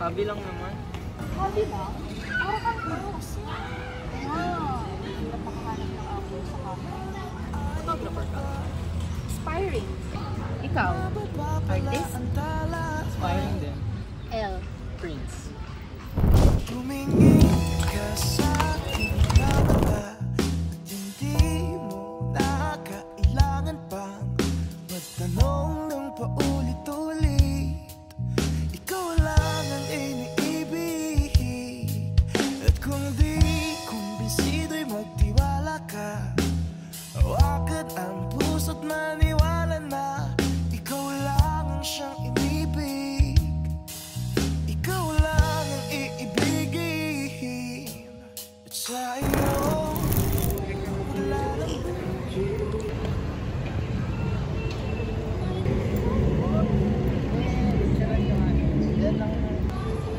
Hobby lang naman. Hobby lang? Para kang cruise. Wow. Hirap makahanap ng ako sa camera. Photographer ka. Aspiring. Ikaw? Artist? Aspiring din. L. Prince. Tumingin ka sa aking mga mata at hindi mo na kailangan pang magtanong ng paulit-ulit. Ikaw lang ang iniibig at kung di kumbinsido'y magtiwala ka. Hawakan ang puso't maniwala na ikaw lang ang siyang inibig. Ikaw lang ang iibigin at sa iyo wala lang.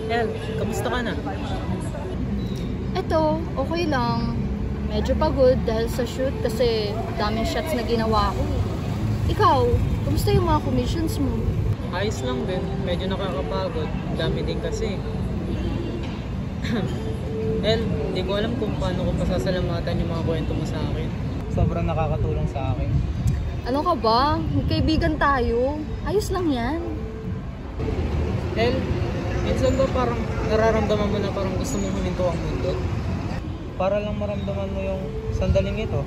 El, kamusta ka na? Eto, okay lang. Medyo pagod dahil sa shoot kasi daming shots na ginawa ko. Ikaw, kamusta yung mga commissions mo? Ayos lang din. Medyo nakakapagod. Dami din kasi. El, hindi ko alam kung paano ko pasasalamatan yung mga kwento mo sa akin. Sobrang nakakatulong sa akin. Ano ka ba? Magkaibigan tayo. Ayos lang yan. El, minsan ba parang nararamdaman mo na parang gusto mong huminto ang mundo? Para lang maramdaman mo yung sandaling ito.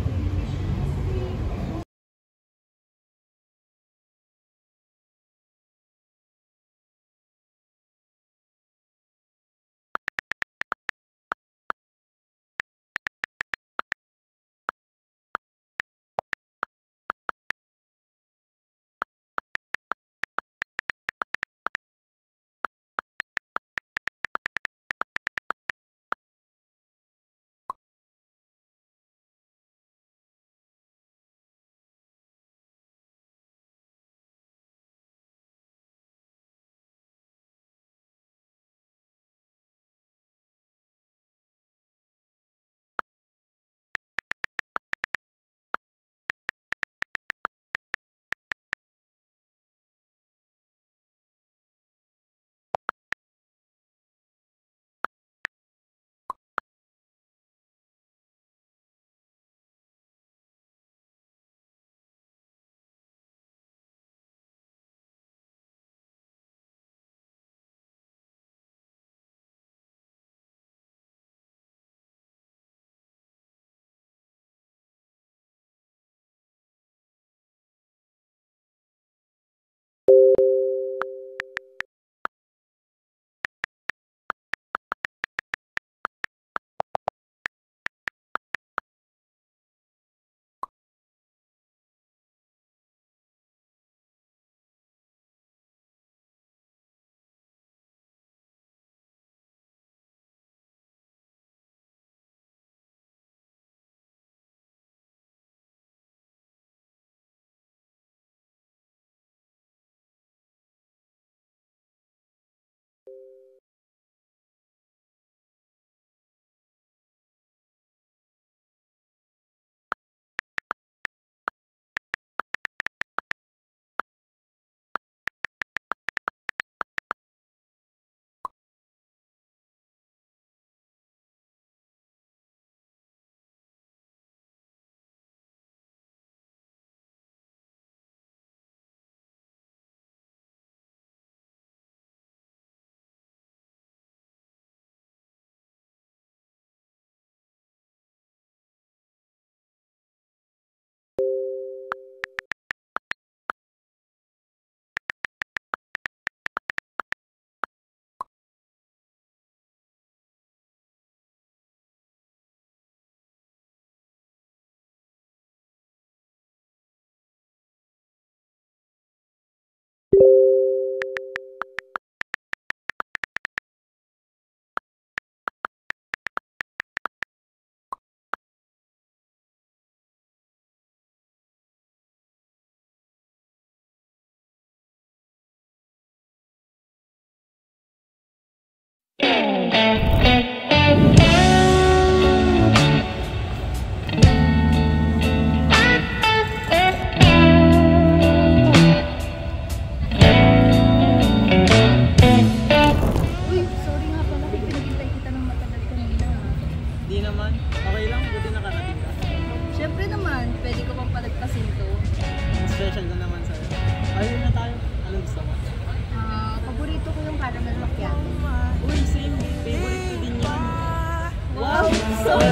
Parang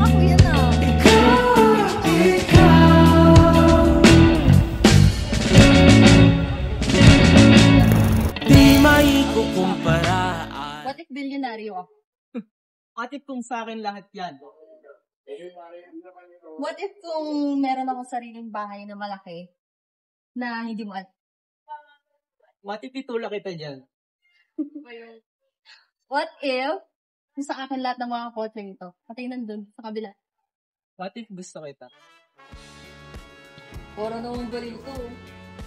ako yan ah. Di maikukumpara. What if bilyonaryo ako? Atip kung sa akin lahat yan. What if kung meron akong sariling bahay na malaki na hindi mo alam? What if itula kita dyan? What if kung sa akin lahat ng mga kotse ito? Pati nandun sa kabila. What if gusto kita? Puro naman ganito.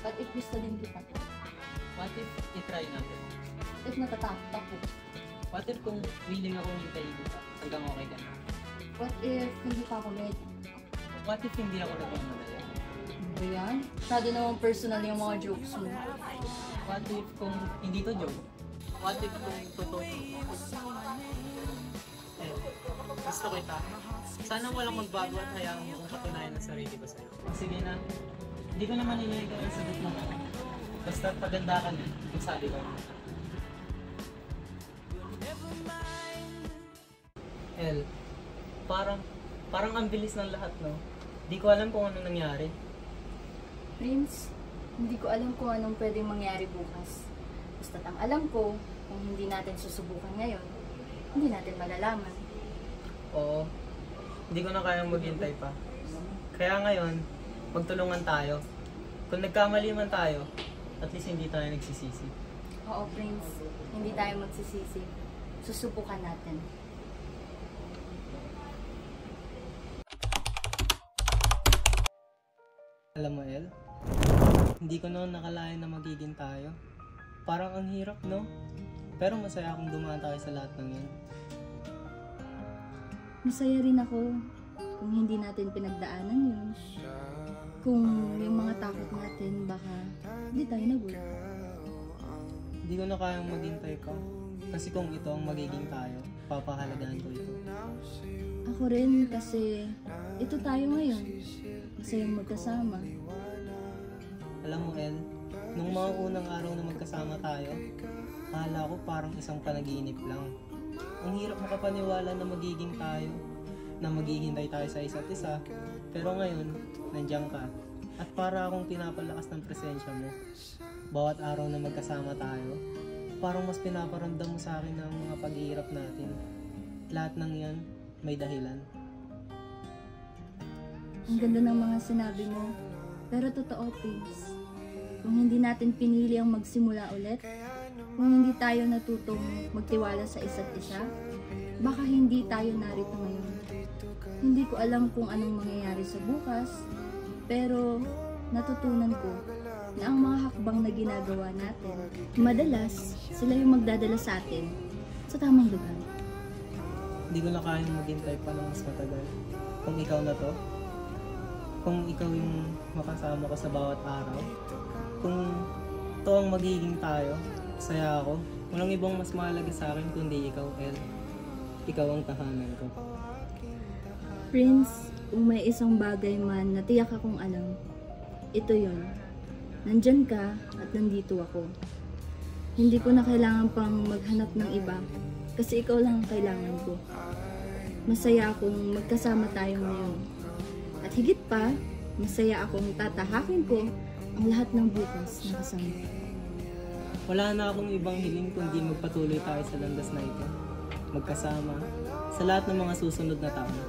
What if gusto din kita? What if itry natin? What if natatakot ako? What if kung willing akong hintayin kita hanggang okay ka na? What if hindi pa ako ready? What if hindi ako nagmamadali? Ano ba yan? Masyado naman personal yung mga jokes mo. What if kung hindi to joke? What if kung totoo? Gusto kita. Sana walang magbago at hayaan mo kung patunayan ang sarili ko sa'yo. Sige na. Hindi ko naman inilagay ang sagot mo. Basta paganda ka na, kung sabi ko. El, parang ang bilis ng lahat, no? Di ko alam kung ano nangyari. Prince, hindi ko alam kung anong pwedeng mangyari bukas. Basta't ang alam ko, kung hindi natin susubukan ngayon, hindi natin malalaman. Oo, hindi ko na kayang maghintay pa. Kaya ngayon, magtulungan tayo. Kung nagkamali man tayo, at least hindi tayo nagsisisi. Oo, Prince, hindi tayo magsisisi. Susubukan natin. Alam mo, El, hindi ko noon nakalain na magiging tayo. Parang ang hirap, no? Pero masaya akong dumaan tayo sa lahat ng yan. Masaya rin ako kung hindi natin pinagdaanan yun. Kung yung mga takot natin, baka hindi tayo nag-work. Hindi ko na kayang maghintay pa. Kasi kung ito ang magiging tayo, papahalagahan ko ito. Ako rin kasi ito tayo ngayon. Masayang magkasama. Alam mo, El, nung mga unang araw na magkasama tayo, akala ko parang isang panaginip lang. Ang hirap makapaniwala na magiging tayo, na maghihintay tayo sa isa't isa. Pero ngayon, nandiyan ka. At para akong pinapalakas ng presensya mo. Bawat araw na magkasama tayo, parang mas pinaparamdam mo sa akin ang mga paghihirap natin. Lahat ng yan, may dahilan. Ang ganda ng mga sinabi mo. Pero totoo, Prince. Kung hindi natin pinili ang magsimula ulit, kung hindi tayo natutong magtiwala sa isa't isa, baka hindi tayo narito ngayon. Hindi ko alam kung anong mangyayari sa bukas, pero natutunan ko na ang mga hakbang na ginagawa natin, madalas sila yung magdadala sa atin sa tamang lugar. Hindi ko na kayang maghintay pa ng mas matagal. Kung ikaw na to, kung ikaw yung makasama ko sa bawat araw, kung to ang magiging tayo, saya ako. Walang ibang mas mahalaga sa akin kundi ikaw, El. Ikaw ang tahanan ko. Prince, kung may isang bagay man na tiyak akong alam, ito yon. Nandyan ka at nandito ako. Hindi ko na kailangan pang maghanap ng iba kasi ikaw lang ang kailangan ko. Masaya akong magkasama tayo ngayon. At higit pa, masaya akong tatahakin ko ang lahat ng bukas na kasama. Wala na akong ibang hiling kundi magpatuloy tayo sa landas na ito. Magkasama sa lahat ng mga susunod na taon.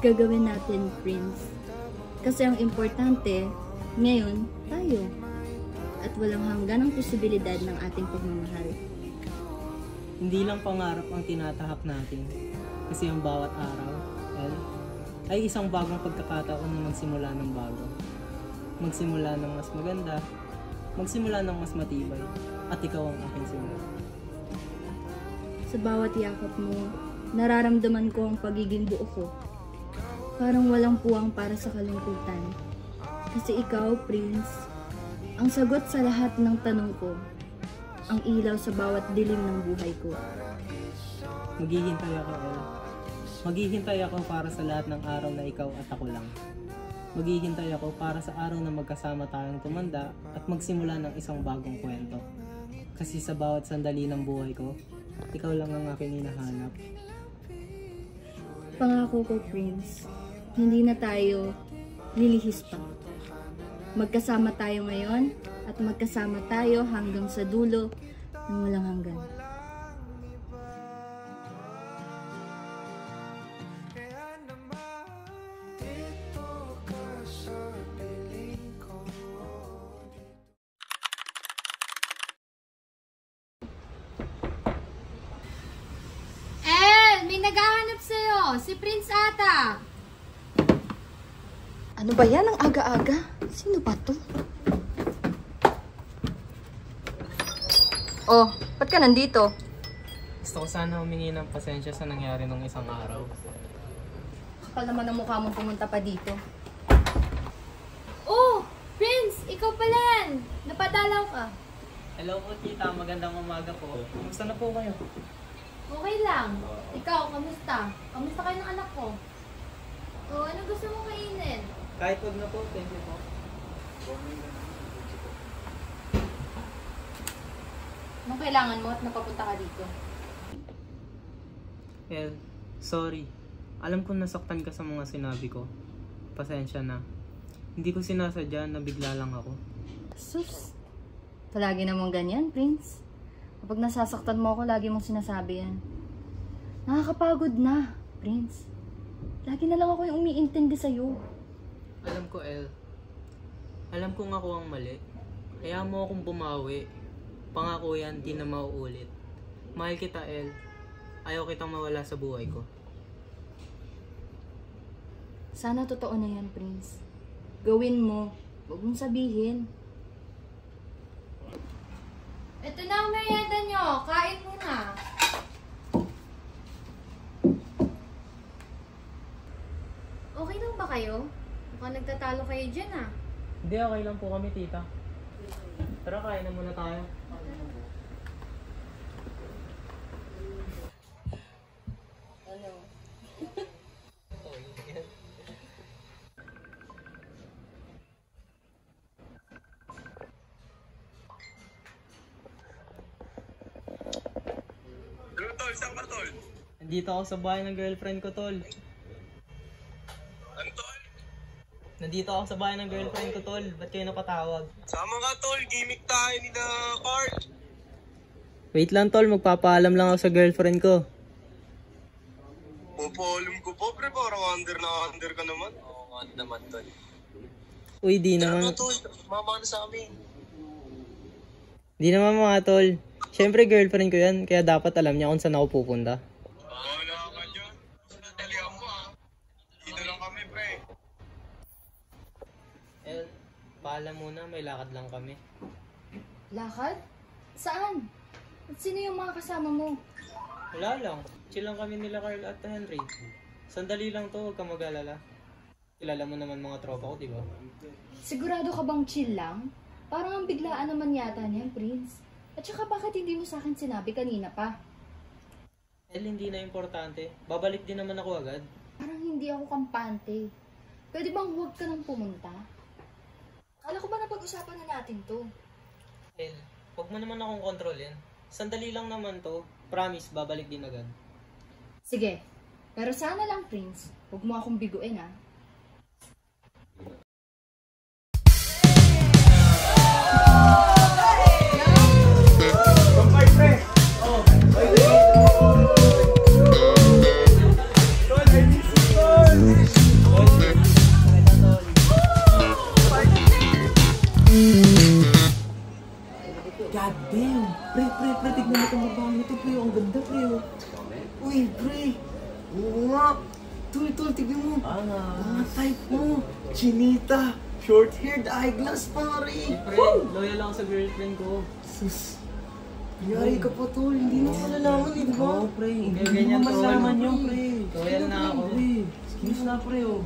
Gagawin natin, Prince. Kasi ang importante, ngayon, tayo. At walang hanggan ang posibilidad ng ating pagmamahal. Hindi lang pangarap ang tinatahak natin. Kasi ang bawat araw, El, ay isang bagong pagkakataon na magsimula ng bago. Magsimula ng mas maganda, magsimula ng mas matibay, at ikaw ang aking simula. Sa bawat yakap mo, nararamdaman ko ang pagiging buo ko. Parang walang puwang para sa kalungkutan. Kasi ikaw, Prince, ang sagot sa lahat ng tanong ko, ang ilaw sa bawat dilim ng buhay ko. Maghihintay ako, El. Maghihintay ako para sa lahat ng araw na ikaw at ako lang. Maghihintay ako para sa araw na magkasama tayong tumanda at magsimula ng isang bagong kwento. Kasi sa bawat sandali ng buhay ko, ikaw lang ang aking hinahanap. Pangako ko, Prince, hindi na tayo lilihis pa. Magkasama tayo ngayon at magkasama tayo hanggang sa dulo ng walang hanggan. May naghahanap sa'yo. Si Prince ata. Ano ba yan ang aga-aga? Sino ba to? Oh, ba't ka nandito? Gusto ko sana humingi ng pasensya sa nangyari nung isang araw. Kapal naman ang mukha mong pumunta pa dito. Oh, Prince, ikaw pala yan. Napadalaw ka. Hello po, tita. Magandang umaga po. Kumusta na po kayo? Okay lang. Ikaw, kamusta? Kamusta kayo ng anak ko? Oh, ano gusto mo kainin? Kahit wag na po. Thank you po. Anong kailangan mo at napapunta ka dito? El, sorry. Alam ko nasaktan ka sa mga sinabi ko. Pasensya na. Hindi ko sinasadya na bigla lang ako. Sus, palagi namang ganyan, Prince. Kapag nasasaktan mo ako, lagi mong sinasabi yan. Nakakapagod na, Prince. Lagi na lang ako yung umiintindi sa'yo. Alam ko, El. Alam kong ako ang mali. Hayaan mo akong bumawi. Pangako yan, di na mauulit. Mahal kita, El. Ayaw kitang mawala sa buhay ko. Sana totoo na yan, Prince. Gawin mo. Huwag mong sabihin. Ito na ang merienda nyo. Kain muna. Okay lang ba kayo? Mukhang nagtatalo kayo dyan ah. Hindi, okay lang po kami, tita. Tara, kain na muna tayo. Ano? Tol, saan ka, Tol? Nandito ako sa bahay ng girlfriend ko, tol. Ano, Tol? Nandito ako sa bahay ng girlfriend ko, tol. Ba't kayo napatawag? Sama ka, Tol. Gimmick tayo ni na Card. Wait lang, tol. Magpapaalam lang ako sa girlfriend ko. Pupolum ko po, pre. Parang under ka naman. Oo, naman, Tol. Uy, di Ano, naman. Tol? Mama na sa amin. Di naman mga tol. Siyempre, girlfriend ko yan. Kaya dapat alam niya kung saan ako pupunta. Wala ka dyan. Dalihan mo, ah. Dito lang kami, pre. El, paalam muna. May lakad lang kami. Lakad? Saan? At sino yung mga kasama mo? Wala lang. Chill lang kami nila Carl at Henry. Sandali lang to. Huwag kang mag-alala. Kilala mo naman mga tropa ko, di ba? Sigurado ka bang chill lang? Parang ang biglaan naman yata niyan, Prince. At saka bakit hindi mo sa akin sinabi kanina pa? El, hindi na importante. Babalik din naman ako agad. Parang hindi ako kampante. Pwede bang huwag ka nang pumunta? Kala ko ba napag-usapan na natin to? El, huwag mo naman akong kontrolin. Sandali lang naman to. Promise, babalik din agad. Sige, pero sana lang, Prince, huwag mo akong biguin, ah. God damn! Pre, tignan mo itong babae nito, pre. Ang ganda, pre. Uy, pre. Oo nga. Tol, tignan mo. Mga type mo. Chinita. Short-haired eyeglass, pare. Pre, loyal ako sa girlfriend ko. Sus. Yari ka pa, tol. Hindi mo malalaman, eh, di ba? Oo, pre. Hindi ganyan, mo tol. malalaman yun, pre. Loyal na ako. Pre, excuse na, pre, oh.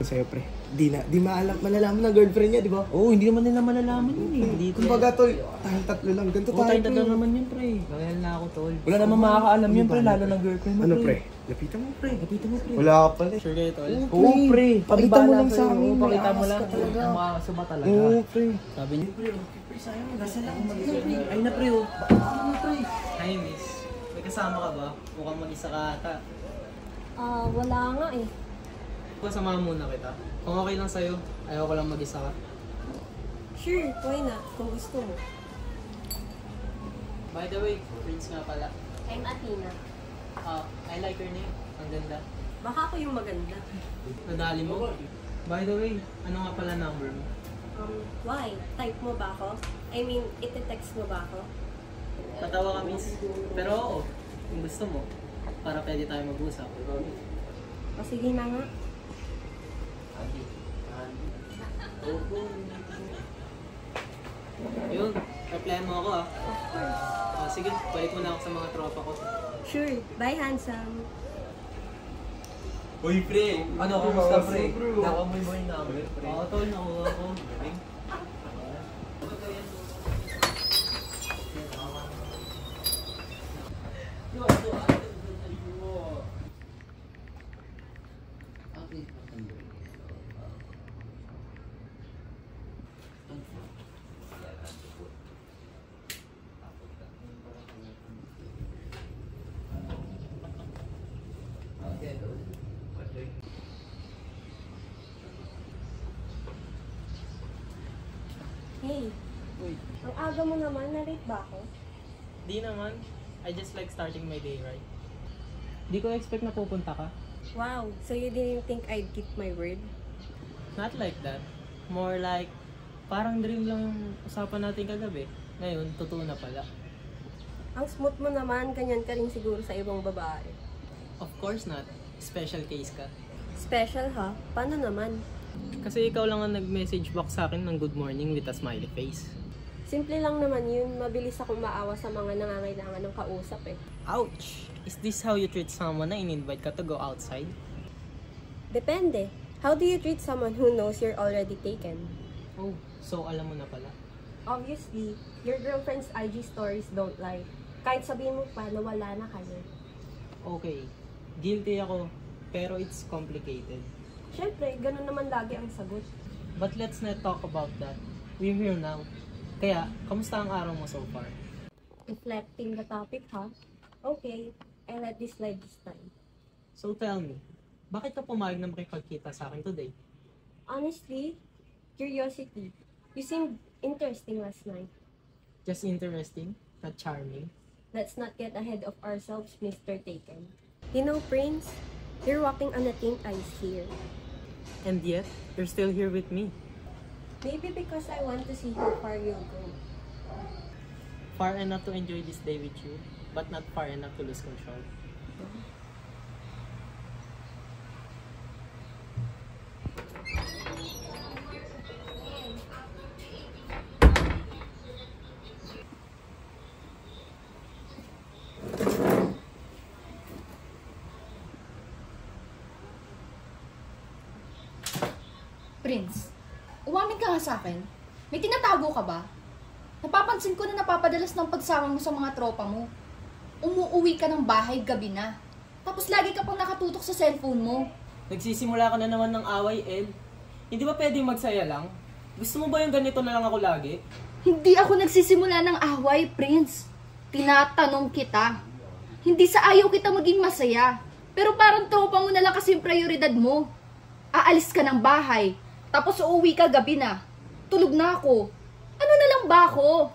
Sa'yo, pre. di malalaman ng girlfriend niya, di ba? Oo, hindi naman nila malalaman yun eh. Dito. Kumbaga tol, tayong tatlo lang. Ganito Oo, tayo, tayo pre. tatlo naman yun, pre. Loyal na ako, tol. Wala namang makakaalam yun, pre, lalo ng girlfriend mo, Ano pre? Lapitan mo pre. Lapitan mo, pre. Wala ka pala. Sure kayo, tol? Oo, pre. Pakita mo lang sa sa'yo. amin. Oo, pakita mo May lang. aas ka talaga. Ang makakasuba talaga. Oo pre. Sabi niyo, pre. Pre, sayang. Nasa lang. Ay na, pre, oh. Ano pre? Hi, miss. May kasama ka ba? Mukhang mag-isa ka ata. Wala nga eh. Pasamahan muna kita. Kung okay lang sa'yo, ayaw ko lang mag-isa ka. Sure, why not? Kung gusto mo. By the way, Prince nga pala. I'm Athena. I like your name. Ang ganda. Baka ako yung maganda. Nadali mo. By the way, ano nga pala number mo? Why? Type mo ba ako? I mean, iti-text mo ba ako? Patawa ka, miss. Pero oo, kung gusto mo, para pwede tayo mag-usap. O sige na nga. Yun, reply mo ako ah. Sige, balik mo na ako sa mga tropa ko. Sure. Bye, handsome. Uy, pre. Ano, kamusta, pre? Nakamoy mo yung number, pre. Oo, tol, nakuha ko. Hey, Uy, ang aga mo naman. Na-late ba ako? di naman. I just like starting my day, right? Di ko expect na pupunta ka. Wow, so you didn't think I'd keep my word? Not like that. More like, parang dream lang yung usapan natin kagabi. Ngayon, totoo na pala. Ang smooth mo naman. Ganyan ka rin siguro sa ibang babae. Of course not. Special case ka. Special ha? Paano naman? Kasi ikaw lang ang nag-message back sa akin ng good morning with a smiley face. Simple lang naman yun. Mabilis akong maawa sa mga nangangailangan ng kausap eh. Ouch! Is this how you treat someone na in-invite ka to go outside? Depende. How do you treat someone who knows you're already taken? Oh, so alam mo na pala. Obviously, your girlfriend's IG stories don't lie. Kahit sabihin mo pa na wala na kayo. Okay, guilty ako, pero it's complicated. Siyempre, ganun naman lagi ang sagot. But let's not talk about that. We're here now. Kaya, kamusta ang araw mo so far? Reflecting the topic, ha? Okay, I let this slide this time. So tell me, bakit ka pumayag na makipagkita sa akin today? Honestly, curiosity. You seemed interesting last night. Just interesting, not charming. Let's not get ahead of ourselves, Mr. Taken. You know, Prince, you're walking on a thin ice here. And yet, you're still here with me. Maybe because I want to see how far you'll go. Far enough to enjoy this day with you, but not far enough to lose control. Prince, umamin ka nga sa akin. May tinatago ka ba? Napapansin ko na napapadalas ng pagsama mo sa mga tropa mo. Umuuwi ka ng bahay gabi na. Tapos lagi ka pang nakatutok sa cellphone mo. Nagsisimula ka na naman ng away, El. Hindi ba pwedeng magsaya lang? Gusto mo ba yung ganito na lang ako lagi? Hindi ako nagsisimula ng away, Prince. Tinatanong kita. Hindi sa ayaw kita maging masaya. Pero parang tropa mo na lang kasi yung prioridad mo. Aalis ka ng bahay. Tapos uuwi ka gabi na. Tulog na ako. Ano na lang ba ako?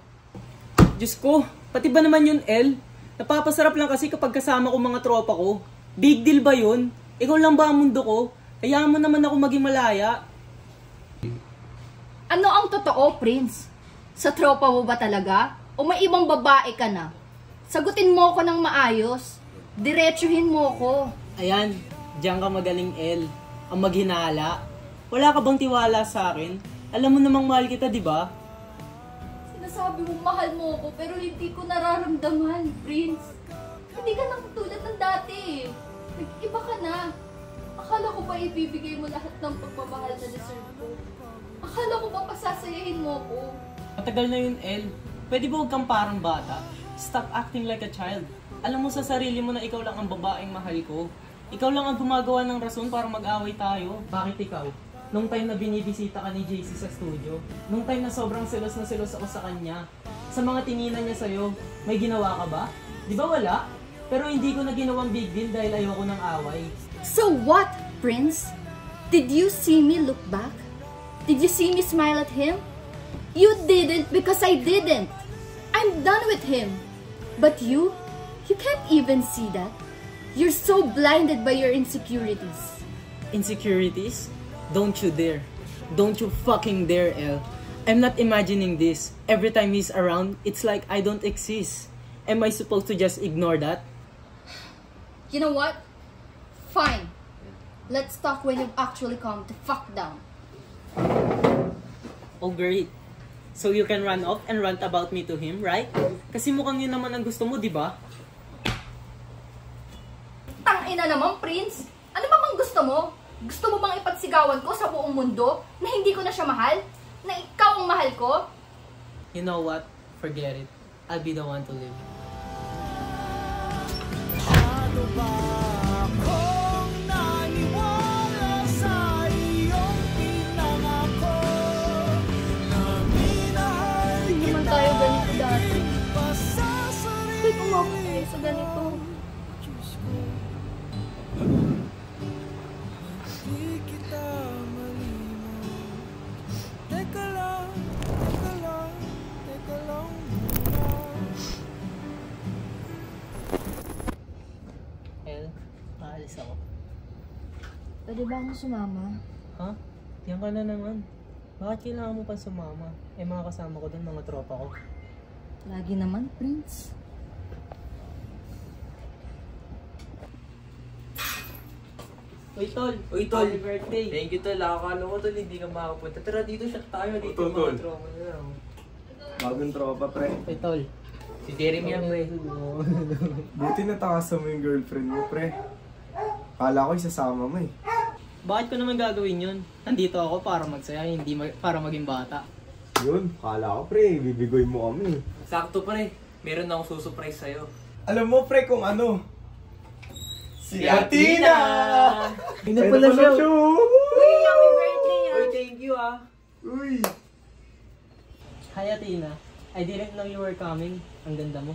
Diyos ko, pati ba naman yun, El? Napapasarap lang kasi kapag kasama ko mga tropa ko. Big deal ba yun? Ikaw lang ba ang mundo ko? Kaya mo naman ako maging malaya. Ano ang totoo, Prince? Sa tropa mo ba talaga? O may ibang babae ka na? Sagutin mo ako ng maayos. Diretsuhin mo ko. Ayan, diyan ka magaling, El. Ang maghinala. Wala ka bang tiwala sa akin? Alam mo namang mahal kita, di ba? Sinasabi mo mahal mo ako pero hindi ko nararamdaman, Prince. Hindi ka nang tulad ng dati. Nag-iba ka na. Akala ko ba ibibigay mo lahat ng pagmamahal na deserve ko? Akala ko ba pasasayahin mo ko? Matagal na yun, El. Pwede ba huwag kang parang bata? Stop acting like a child. Alam mo sa sarili mo na ikaw lang ang babaeng mahal ko. Ikaw lang ang gumagawa ng rason para mag-away tayo. Bakit ikaw? Nung time na binibisita ka ni JC sa studio, nung time na sobrang selos na selos ako sa kanya, sa mga tinginan niya sa'yo, may ginawa ka ba? Di ba wala? Pero hindi ko na ginawang big deal dahil ayoko ng away. So what, Prince? Did you see me look back? Did you see me smile at him? You didn't because I didn't. I'm done with him. But you can't even see that. You're so blinded by your insecurities. Insecurities? Don't you dare. Don't you fucking dare, El. I'm not imagining this. Every time he's around, it's like I don't exist. Am I supposed to just ignore that? You know what? Fine. Let's talk when you've actually calmed the fuck down. Oh, great. So you can run off and rant about me to him, right? Kasi mukhang yun naman ang gusto mo, di ba? Tangina naman, Prince! Ano ba bang gusto mo? Gusto mo bang ipagsigawan ko sa buong mundo na hindi ko na siya mahal? Na ikaw ang mahal ko? You know what? Forget it. I'll be the one to live. Hindi naman tayo ganito dati. Bakit umabot tayo sa ganito? El, aalis ako. Pwede ba akong sumama? Ha? Yan ka na naman. Bakit kailangan mo pa sumama? Eh, mga kasama ko dun, mga tropa ko. Lagi naman, Prince. Uy, Tol! Uy, Tol! Happy birthday! Thank you, Tol. Akala ko, Tol, hindi ka makapunta. Tara, dito siya tayo. Dito Tol, yung Tol. mga tropa na lang. Bagong tropa, pre. Uy, Tol! Si Jeremy yan, pre. Buti natakasan mo yung girlfriend mo, pre. Kala ko isasama mo eh. Bakit ko naman gagawin yun? Nandito ako para magsaya, hindi para maging bata. Yun, kala ko, pre. Bibigoy mo kami. Sakto, pre. Meron akong susurprise sa'yo. Alam mo, pre, kung ano? Si Athena! Yun na pala siya! Uy, happy birthday Uy, thank you, ah. Uy! Hi, Athena. I didn't know you were coming. Ang ganda mo.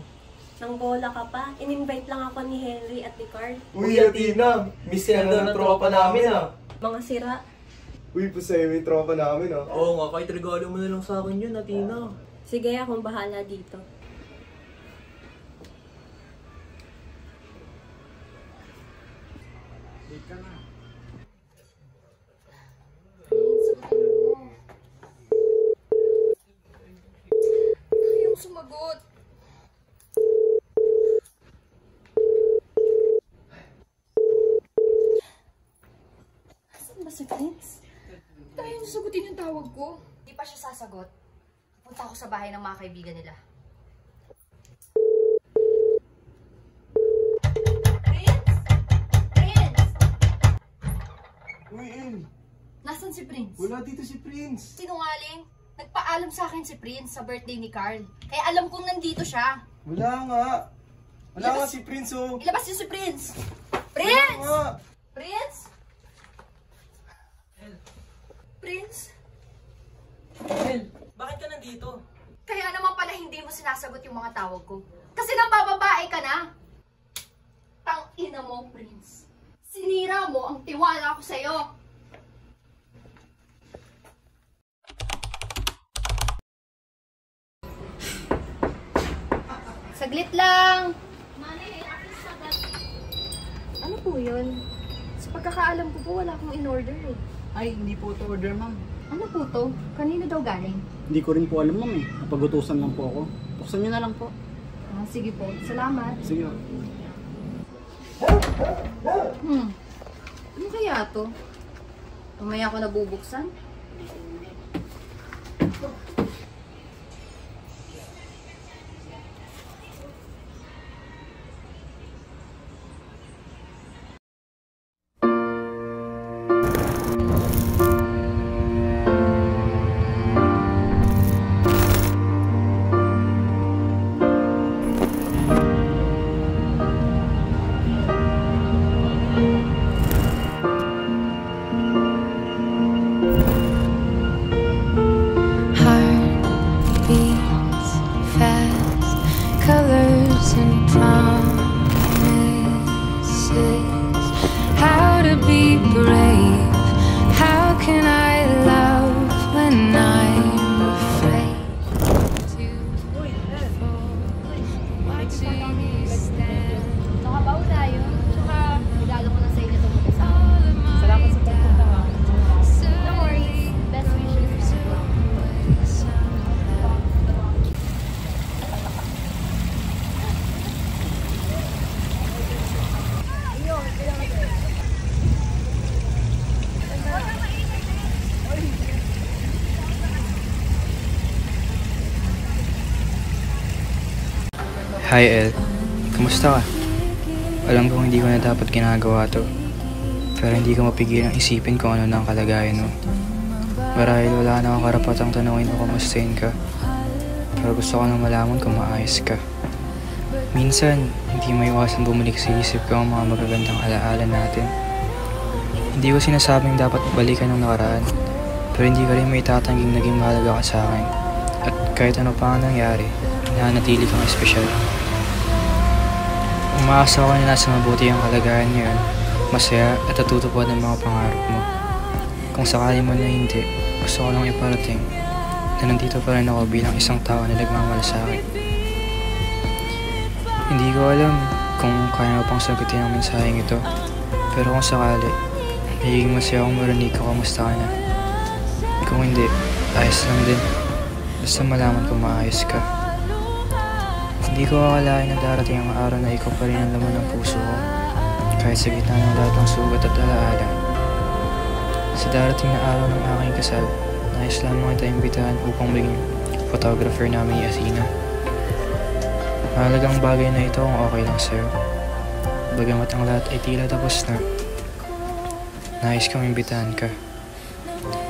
Nang bola ka pa, in-invite lang ako ni Henry at ni Carl. Uy, Athena! Miss ka na ng tropa namin, ah. Mga sira. Uy, pasaya yung tropa namin, ah. Oo nga, kahit regalo mo na lang sa akin yun, Athena. Sige, akong bahala dito. Ayaw sumagot. Asan ba si Prince? Tayo na sagutin yung tawag ko. Di pa siya sasagot. Punta ako sa bahay ng mga kaibigan nila. Prince! Prince! Uy, El! Nasaan si Prince? Wala dito si Prince. Sinungaling. Nagpaalam sa akin si Prince sa birthday ni Carl. Kaya alam kong nandito siya. Wala nga. Wala Ilabas- nga si Prince, oh. Ilabas niyo si Prince! Wala Prince! nga. Prince? Prince? El, bakit ka nandito? Kaya naman pala hindi mo sinasagot yung mga tawag ko. Kasi nabababae ka na. Tang-ina mo, Prince. Sinira mo ang tiwala ko sa'yo. Saglit lang. Ano po yun? Sa pagkakaalam ko po, wala akong in-order eh. Ay, hindi po ito order, ma'am. Ano po to? Kanino daw galing? Hindi ko rin po alam, ma'am eh. Napagutusan lang po ako. Buksan nyo na lang po. Ah, sige po. Salamat. Sige. Ano kaya to? Mamaya ko nabubuksan? Hi El, kamusta ka? Alam kong hindi ko na dapat ginagawa to, pero hindi ko mapigilang isipin kung ano na ang kalagayan mo. Marahil wala na akong karapatang tanungin o kamustahin ka, pero gusto ko nang malaman kung maayos ka. Minsan, hindi maiwasan bumalik sa isip ko ang mga magagandang alaala natin. Hindi ko sinasabing dapat balikan ang nakaraan, pero hindi ka rin may tatangging naging mahalaga ka sa akin. At kahit ano pa ang nangyari, nanatili kang espesyal. Umaasa ko na nasa mabuti ang kalagayan ngayon, masaya at natutupad ng mga pangarap mo. Kung sakali man na hindi, gusto ko lang iparating na nandito pa rin ako bilang isang tao na nagmamalasakit. Hindi ko alam kung kaya mo pang sagutin ang mensaheng ito, pero kung sakali, magiging masaya akong marinig ka kamusta ka na. Kung hindi, ayos lang din. Basta malaman kung maayos ka. Hindi ko akalain na darating ang araw na ikaw pa rin ang laman ng puso ko, kahit sa gitna ng lahat ng sugat at alaala. Sa darating na araw ng aking kasal, nais lamang kita imbitahan upang maging photographer namin ni Athena. Mahalagang bagay na ito kung okay lang sa'yo. Bagamat ang lahat ay tila tapos na, nais kong imbitahan ka.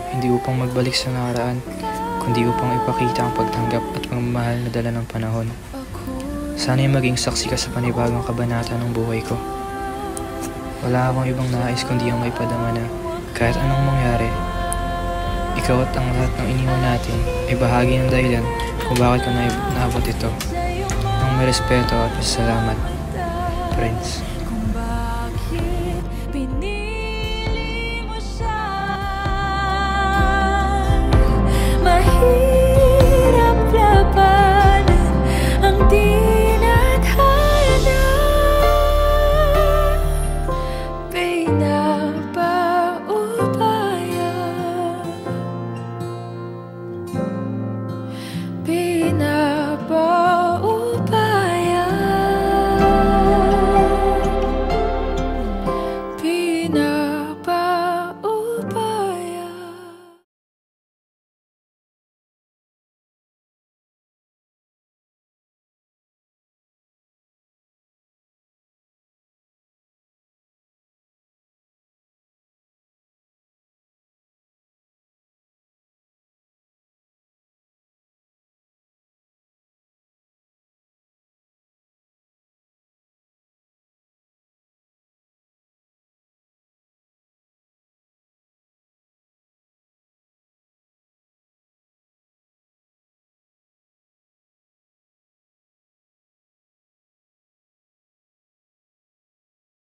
Hindi upang magbalik sa nakaraan, kundi upang ipakita ang pagtanggap at pagmamahal na dala ng panahon. Sana'y maging saksi ka sa panibagong kabanata ng buhay ko. Wala akong ibang nais kundi ang may padama na kahit anong mangyari, ikaw at ang lahat ng iniwan natin ay bahagi ng dahilan kung bakit ko naabot ito. Nang may respeto at pasalamat, Prince.